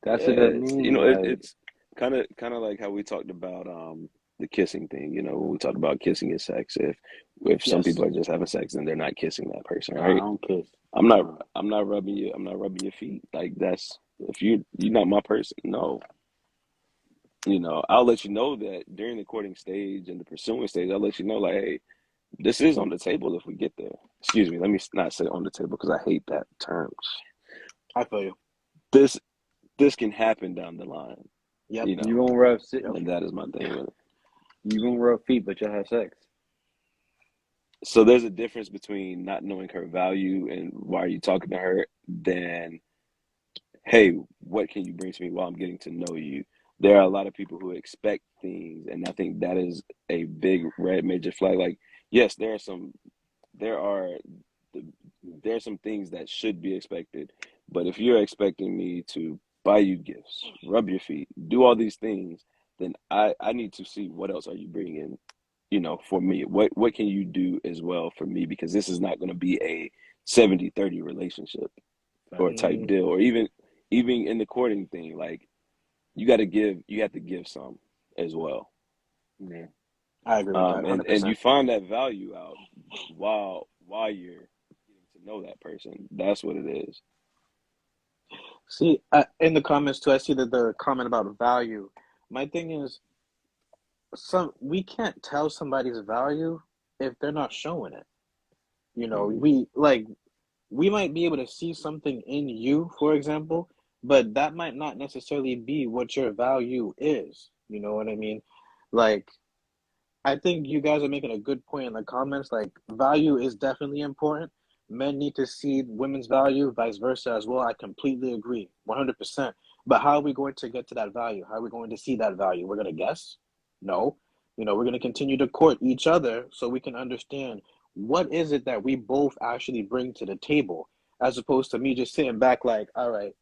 that's what that Yeah, mean. Like it's kind of like how we talked about the kissing thing. You know, when we talked about kissing and sex. If some Yes. people are just having sex and they're not kissing that person, nah, I right? don't kiss. I'm not Nah. I'm not rubbing you. I'm not rubbing your feet. Like that's if you're not my person. No, you know, I'll let you know that during the courting stage and the pursuing stage. I'll let you know like, hey, this is on the table if we get there. Excuse me. Let me not say on the table because I hate that term. I feel you. This this can happen down the line. Yep. You You know, gonna rub Yep. and that is my thing with it. you gonna rub feet, but you'll have sex. So there's a difference between not knowing her value and why are you talking to her than, hey, what can you bring to me while I'm getting to know you? There are a lot of people who expect things, and I think that is a big red major flag. Like, yes, there are there are some things that should be expected, but if you're expecting me to buy you gifts, rub your feet, do all these things, then I need to see what else are you bringing, you know, for me. What can you do as well for me, because this is not going to be a 70-30 relationship or Facts. type hmm deal, or even in the courting thing, like you have to give some as well. Yeah. I agree with that And you 100%. find that value out while you're getting to know that person. That's what it is. See, in the comments too, I see that the comment about value. My thing is, we can't tell somebody's value if they're not showing it. You know, hmm we might be able to see something in you, for example, but that might not necessarily be what your value is. You know what I mean? Like, I think you guys are making a good point in the comments. Like, value is definitely important. Men need to see women's value, vice versa as well. I completely agree, 100%. But how are we going to get to that value? How are we going to see that value? We're going to guess? No. You know, we're going to continue to court each other so we can understand what is it that we both actually bring to the table, as opposed to me just sitting back like, all right,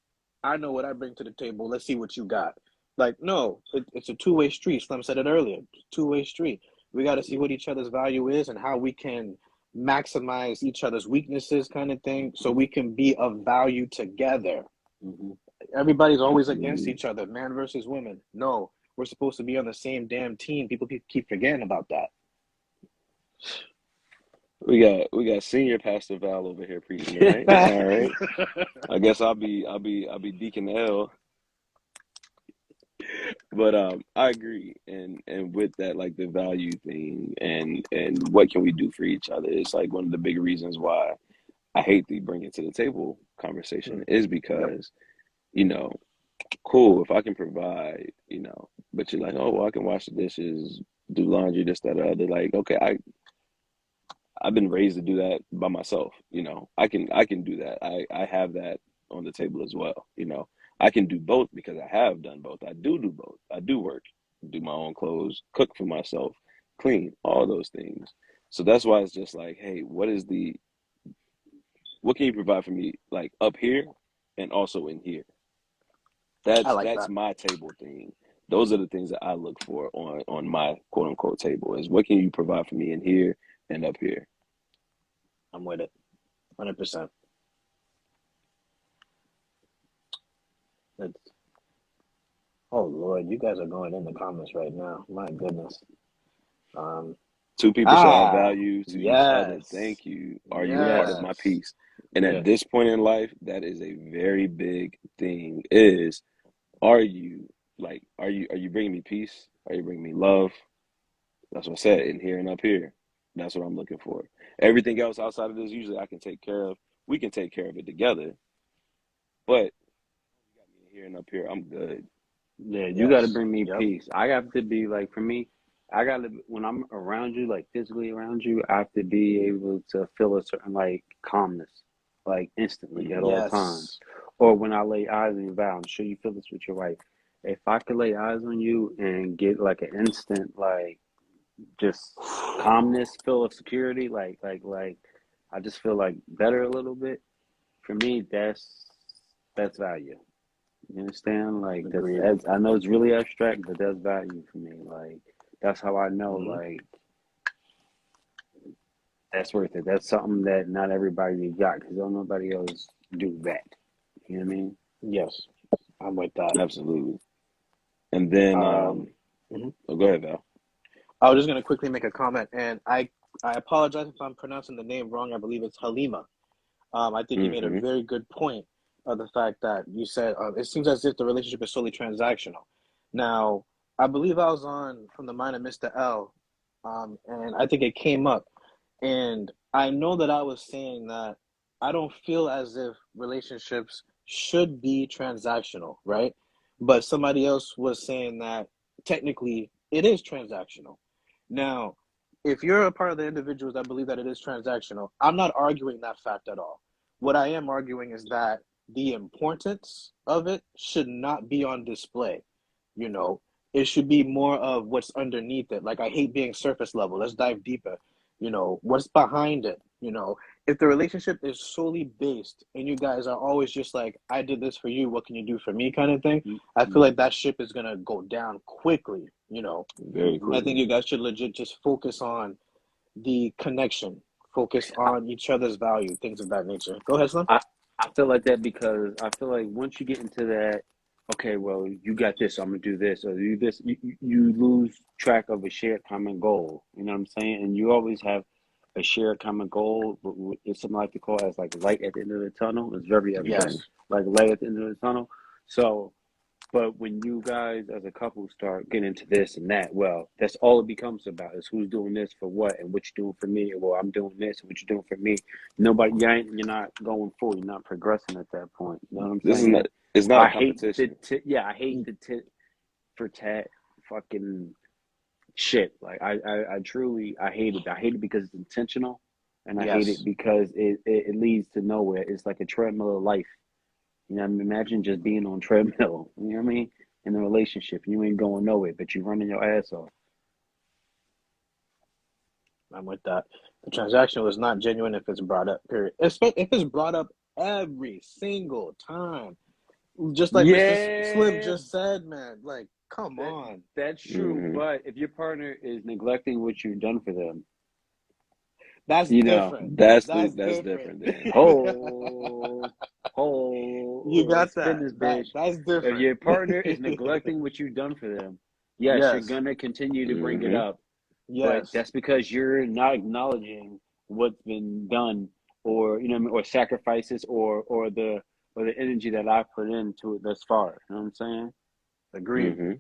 I know what I bring to the table. Let's see what you got. Like, no, it's a two-way street. Slim said it earlier. Two-way street. We got to see what each other's value is and how we can maximize each other's weaknesses, kind of thing, so we can be of value together. Mm-hmm. Everybody's always against Absolutely. each other, man versus women. No, we're supposed to be on the same damn team. People keep forgetting about that. We got senior pastor Val over here preaching tonight. All right. I guess I'll be Deacon L. But I agree, and with that, like the value thing, and what can we do for each other? It's like one of the big reasons why I hate the bring it to the table conversation is Yep. because, you know, cool, if I can provide, you know, but you're like, oh, well, I can wash the dishes, do laundry, this, that, or other. Like, okay, I've been raised to do that by myself. You know, I can do that. I have that on the table as well. You know, I can do both because I have done both. I do both. I do work, do my own clothes, cook for myself, clean, all those things. So that's why it's just like, hey, what can you provide for me like up here and also in here? I like That's that. my table thing. Those are the things that I look for on my quote unquote table is what can you provide for me in here and up here? I'm with it. 100%. That's Oh Lord, you guys are going in the comments right now. My goodness. Um, Two people should add ah, value to each other. yes, Thank you. Are you a part of Yes, my yes, peace? And at yes. this point in life, that is a very big thing. Is are you are you bringing me peace? Are you bringing me love? That's what I said in here and up here. That's what I'm looking for. Everything else outside of this, usually I can take care of. We can take care of it together. But you got me in here and up here. I'm good. Yeah, you got to yes. bring me Yep. peace. I have to be like, for me, I got to, when I'm around you, like physically around you, I have to be able to feel a certain like calmness, like instantly at Hmm. all times. Yes. Or when I lay eyes on you, Val, I'm sure you feel this with your wife. If I could lay eyes on you and get like an instant, like just calmness, feel of security, like, I just feel like better a little bit. For me, that's value. You understand? Like Agreed. that's I know it's really abstract, but that's value for me. Like that's how I know Hmm. like that's worth it. That's something that not everybody got because don't nobody else do that. You know what I mean? Yes, I'm with that. Absolutely. And then, Um, mhm. oh, go ahead, Val. I was just gonna quickly make a comment, and I apologize if I'm pronouncing the name wrong. I believe it's Halima. I think you made a Hmm. very good point of the fact that you said it seems as if the relationship is solely transactional. Now, I believe I was on from the mind of Mr. L, and I think it came up, and I know that I was saying that I don't feel as if relationships should be transactional, right? But somebody else was saying that technically it is transactional. Now, if you're a part of the individuals that believe that it is transactional, I'm not arguing that fact at all. What I am arguing is that the importance of it should not be on display. You know, it should be more of what's underneath it. Like, I hate being surface level. Let's dive deeper. What's behind it? If the relationship is solely based and you guys are always just like, I did this for you, what can you do for me kind of thing, I feel Mm-hmm. like that ship is going to go down quickly. Very I Mm-hmm. think quickly. you guys should legit just focus on the connection, focus on each other's value, things of that nature. Go ahead, Slim. I I feel like that because I feel like once you get into that, okay, well, you got this, so I'm gonna do this, or you this, you lose track of a shared common goal. You know what I'm saying? And you always have a shared common goal. But it's something I like to call as like light at the end of the tunnel. It's very abstract, Hmm. Yes. like light at the end of the tunnel. So but when you guys as a couple start getting into this and that, well, that's all it becomes about is who's doing this for what and what you're doing for me. Well, I'm doing this and what you're doing for me. Nobody, you're not going forward. You're not progressing at that point. You know what I'm This is not. saying? It's not a I hate the competition. yeah, I hate the tit for tat fucking shit. Like I truly I hate it. I hate it because it's intentional, and I hate it Yes. because it leads to nowhere. It's like a treadmill of life. You know, imagine just being on treadmill. You know what I mean? In a relationship, you ain't going nowhere, but you running your ass off. I'm with that. The transaction was not genuine if it's brought up, period. If it's brought up every single time. Just like Mr. Slim Yeah, just said, man. Like, come that on. that's true. Hmm. But if your partner is neglecting what you've done for them, That's you know, different. That's That's that's different. different, then. oh, You got spin that. this That bitch. that's If different. your partner is neglecting what you've done for them, yes, you're Yes. gonna continue to bring it Hmm. up. But Yes. that's because you're not acknowledging what's been done, or you know, what I mean, or sacrifices, or the energy that I put into it thus far. You know what I'm saying? Agreed. Hmm.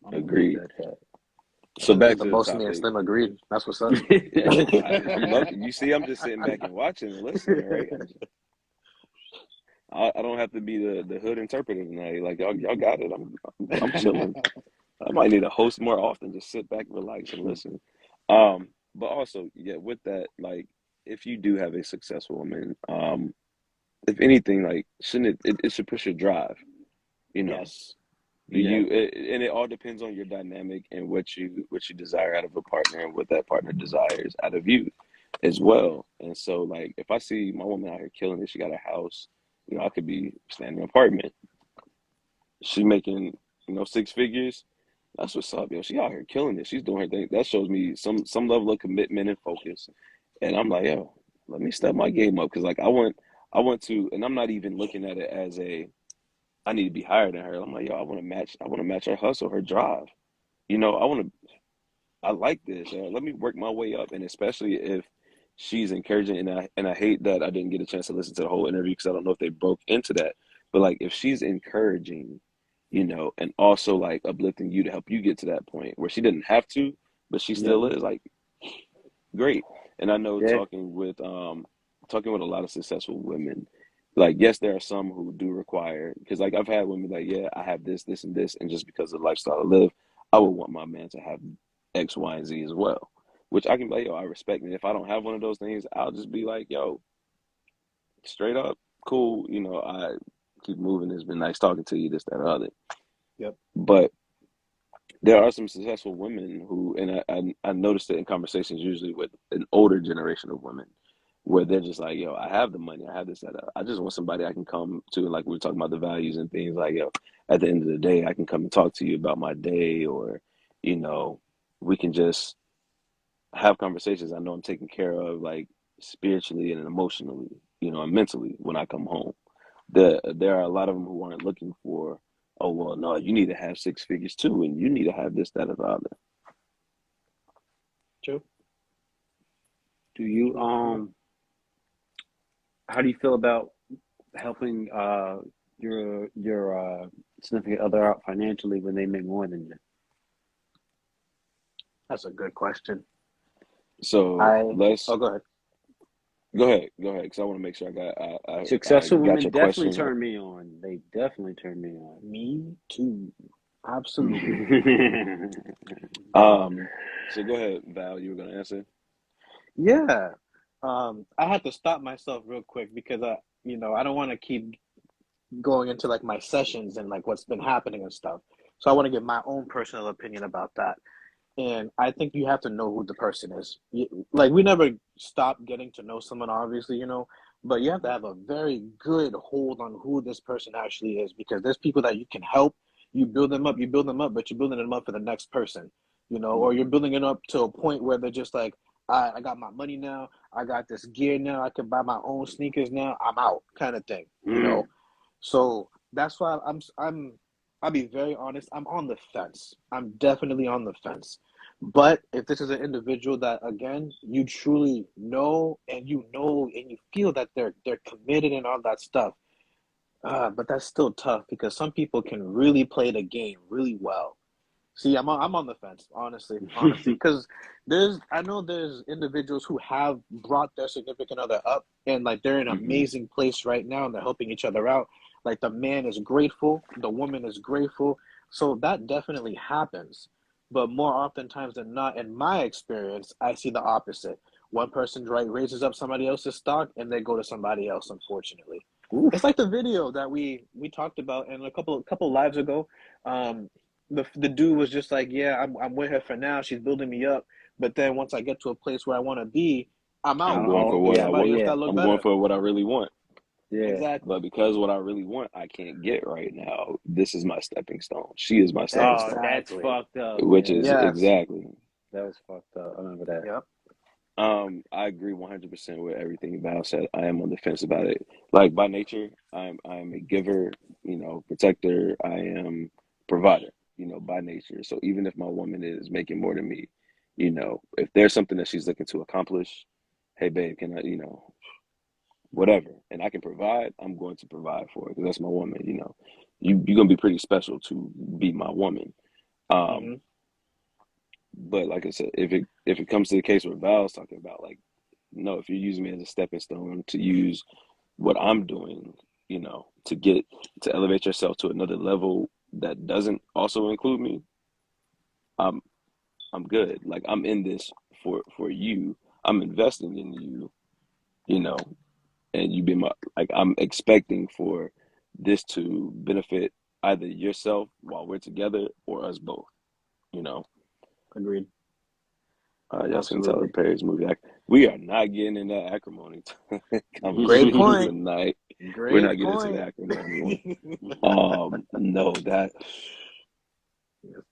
I'm gonna leave Agreed. that at So That back the to the most of me and topic. Slim agreed. That's what's up. I'm loving. You see, I'm just sitting back and watching and listening, right? I don't have to be the hood interpreter tonight. Like y'all got it. I'm chilling. I might need a host more often. Just sit back, relax, and listen. But also, yeah, with that, like, if you do have a successful woman, if anything, like, shouldn't it should push your drive, you know? Yes. Do yeah. you? And it all depends on your dynamic and what you desire out of a partner and what that partner desires out of you, as well. And so, like, if I see my woman out here killing it, she got a house, I could be staying in an apartment. She making, six figures. That's what's up, yo. She out here killing it. She's doing her thing. That shows me some level of commitment and focus. And I'm like, yo, let me step my game up because like I want to, and I'm not even looking at it as a I need to be higher than her. I'm like, yo, I want to match her hustle, her drive. You know, I like this. Let me work my way up, and especially if she's encouraging, and I hate that I didn't get a chance to listen to the whole interview because I don't know if they broke into that. But like, if she's encouraging, you know, and also like uplifting you to help you get to that point where she didn't have to, but she still Hmm. is, like, great. And I know Yeah. talking with a lot of successful women, like, yes, there are some who do require, because like I've had women like, yeah, I have this, this, and this, and just because of the lifestyle I live, I would want my man to have X, Y, and Z as well. Which I can be like, yo, I respect it. If I don't have one of those things, I'll just be like, yo, straight up, cool. You know, I keep moving. It's been nice talking to you, this, that, or other. Yep. But there are some successful women who, and I noticed it in conversations usually with an older generation of women, where they're just like, yo, I have the money, I have this, that. I just want somebody I can come to, like we were talking about the values and things, like, yo, at the end of the day, I can come and talk to you about my day, or, you know, we can just have conversations. I know I'm taken care of, like, spiritually and emotionally, you know, and mentally when I come home. There are a lot of them who aren't looking for, oh, well, no, you need to have six figures too, and you need to have this, that, or the other. True. Do you True. True. how do you feel about helping your significant other out financially when they make more than you? That's a good question. So I let's Oh, go ahead. go ahead, because I want to make sure I Successful got women your definitely question. turn me on. They definitely turn me on. Me too. Absolutely. Um, Um, so go ahead, Val. You were gonna answer. yeah. I had to stop myself real quick because I don't want to keep going into like my sessions and like what's been happening and stuff. So I want to give my own personal opinion about that. And I think you have to know who the person is. Like we never stop getting to know someone, obviously, but you have to have a very good hold on who this person actually is because there's people that you can help. You build them up, but you're building them up for the next person, or you're Hmm. building it up to a point where they're just like, I got my money now, I got this gear now, I can buy my own sneakers now, I'm out, kind of thing. Mm. So that's why I'll be very honest. I'm on the fence. I'm definitely on the fence. But if this is an individual that again you truly know and you feel that they're committed and all that stuff, but that's still tough because some people can really play the game really well. See, I'm on the fence, honestly, because I know there's individuals who have brought their significant other up, and like they're in an Hmm. amazing place right now, and they're helping each other out. Like the man is grateful, the woman is grateful, so that definitely happens. But more oftentimes than not, in my experience, I see the opposite. One person raises up somebody else's stock, and they go to somebody else. Unfortunately, it's Oof. like the video that we talked about in a couple lives ago. Um, the dude was just like, yeah, I'm with her for now. She's building me up, but then once I get to a place where I want to be, I'm I out. I'm don't, I'm going gonna oh, for go with what I yeah, somebody want. else yeah, that look I'm going better. for what I really want. yeah. But Exactly. because what I really want, I can't get right now. This is my stepping stone. She is my stepping Oh, stone, that's Exactly. fucked up. which Yeah, is Yes. exactly. that was fucked up. I remember that. Yep. I agree 100% with everything Val said. I am on the fence about it. Like by nature, I'm a giver, you know, protector. I am provider, you know, by nature. So even if my woman is making more than me, you know, if there's something that she's looking to accomplish, hey babe, can I, you know, whatever, and I can provide, I'm going to provide for her because that's my woman. You know, you're gonna be pretty special to be my woman. Um, Hmm. but like I said, if it comes to the case where Val's talking about, like, no, if you're using me as a stepping stone to use what I'm doing, you know, to elevate yourself to another level that doesn't also include me, I'm I'm good. Like I'm in this for you. I'm investing in you, you know, and you be my, like, I'm expecting for this to benefit either yourself while we're together or us both, you know. Agreed. Y'all seen Tyler Absolutely. Perry's movie? We are not getting in that acrimony Great conversation point. tonight. We're not Great getting into the point. acrimony one. No, that,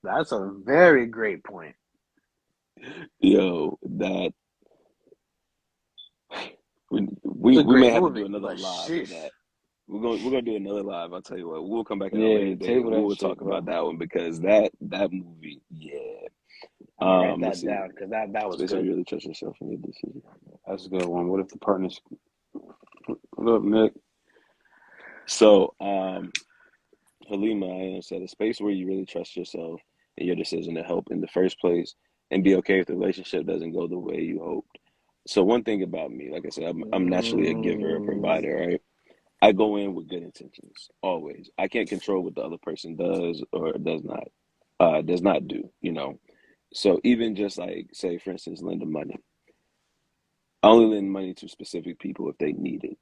That's a very great point. yo, that It's a we may great have to do movie, another but live for sheesh. that. we're gonna do another live. I'll tell you what. We'll come back at a later Yeah, date and table we that will shit, talk about bro. that one because that movie, yeah. I'm gonna write Let's that see. down because that was Space where good. you really trust yourself and your decision. That's a good one. What if the partners? What up, Nick? So, Halima, I said a space where you really trust yourself and your decision to help in the first place and be okay if the relationship doesn't go the way you hoped. So one thing about me, like I said, I'm naturally a giver, a Mm, provider, right? I go in with good intentions, always. I can't control what the other person does or does not do, you know. So even just like say for instance, lend them money. I only lend money to specific people if they need it,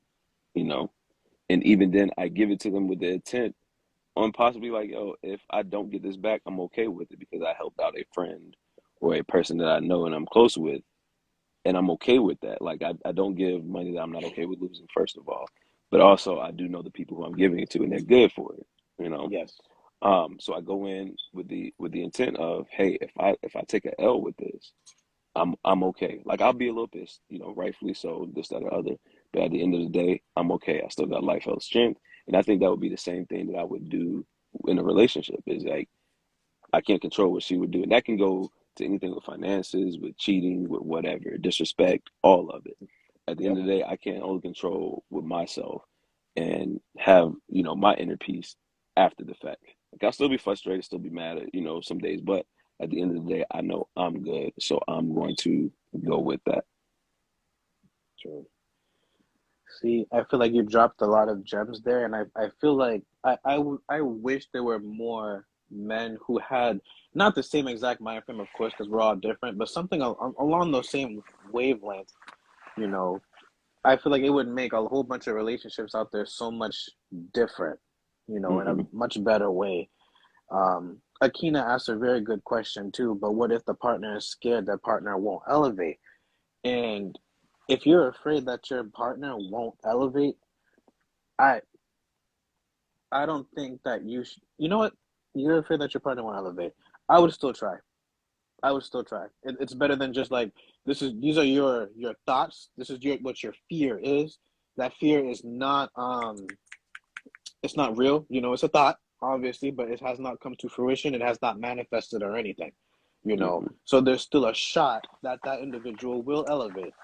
you know. And even then I give it to them with the intent on possibly like, oh, if I don't get this back, I'm okay with it because I helped out a friend or a person that I know and I'm close with, and I'm okay with that. Like I don't give money that I'm not okay with losing, first of all. But also I do know the people who I'm giving it to and they're good for it, you know. yes. So I go in with the intent of, hey, if I take a L with this, I'm okay. Like I'll be a little pissed, you know, rightfully so, this, that, or other. But at the end of the day, I'm okay. I still got life, health, strength, and I think that would be the same thing that I would do in a relationship. Is like I can't control what she would do, and that can go to anything with finances, with cheating, with whatever, disrespect, all of it. At the end Yep. of the day, I can't only control with myself and have my inner peace after the fact. Like I'll still be frustrated, still be mad at some days, but at the end of the day, I know I'm good, so I'm going to go with that. True. See, I feel like you dropped a lot of gems there, and I feel like I wish there were more men who had not the same exact mind frame, of course, because we're all different, but something along those same wavelengths. You know, I feel like it would make a whole bunch of relationships out there so much different. In a Hmm. much better way. Akina asked a very good question too, but what if the partner is scared that partner won't elevate? And if you're afraid that your partner won't elevate, I I don't think that you should. You know what? You're afraid that your partner won't elevate. I would still try. I would still try. It's better than just like these are your thoughts. This is what your fear is. That fear is not it's not real. It's a thought, obviously, but it has not come to fruition. It has not manifested or anything. Hmm. So there's still a shot that that individual will elevate.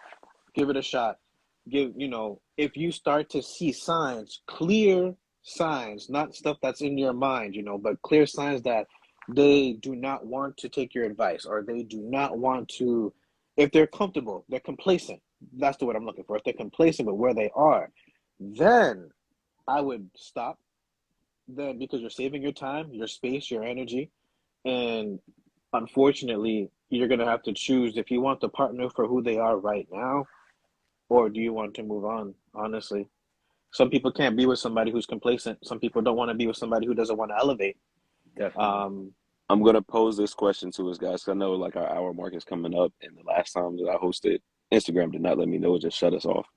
Give it a shot. If you start to see signs, clear signs, not stuff that's in your mind, but clear signs that they do not want to take your advice or they do not want to, if they're comfortable, they're complacent. That's the word I'm looking for. If they're complacent with where they are, then I would stop. Then because you're saving your time, your space, your energy, and unfortunately, you're gonna have to choose if you want the partner for who they are right now or do you want to move on? Honestly, some people can't be with somebody who's complacent. Some people don't want to be with somebody who doesn't want to elevate. Definitely. Um, I'm gonna pose this question to us, guys. 'Cause I know like our hour mark is coming up, and the last time that I hosted, Instagram did not let me know; it just shut us off.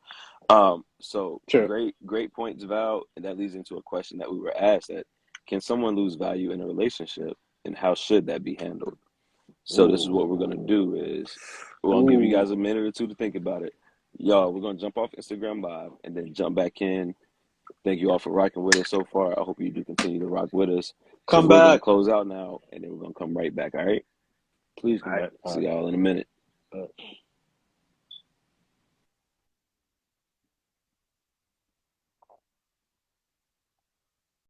So sure. great points, Val, and that leads into a question that we were asked: that can someone lose value in a relationship, and how should that be handled? So this is what we're gonna Ooh, do: is we're gonna give you guys a ooh. minute or two to think about it. Y'all, we're gonna jump off Instagram live and then jump back in. Thank you all for rocking with us so far. I hope you do continue to rock with us because Come we're gonna back. close out now and then we're gonna come right back. All right. Please All come right. back. All See right. y'all in a minute. Uh,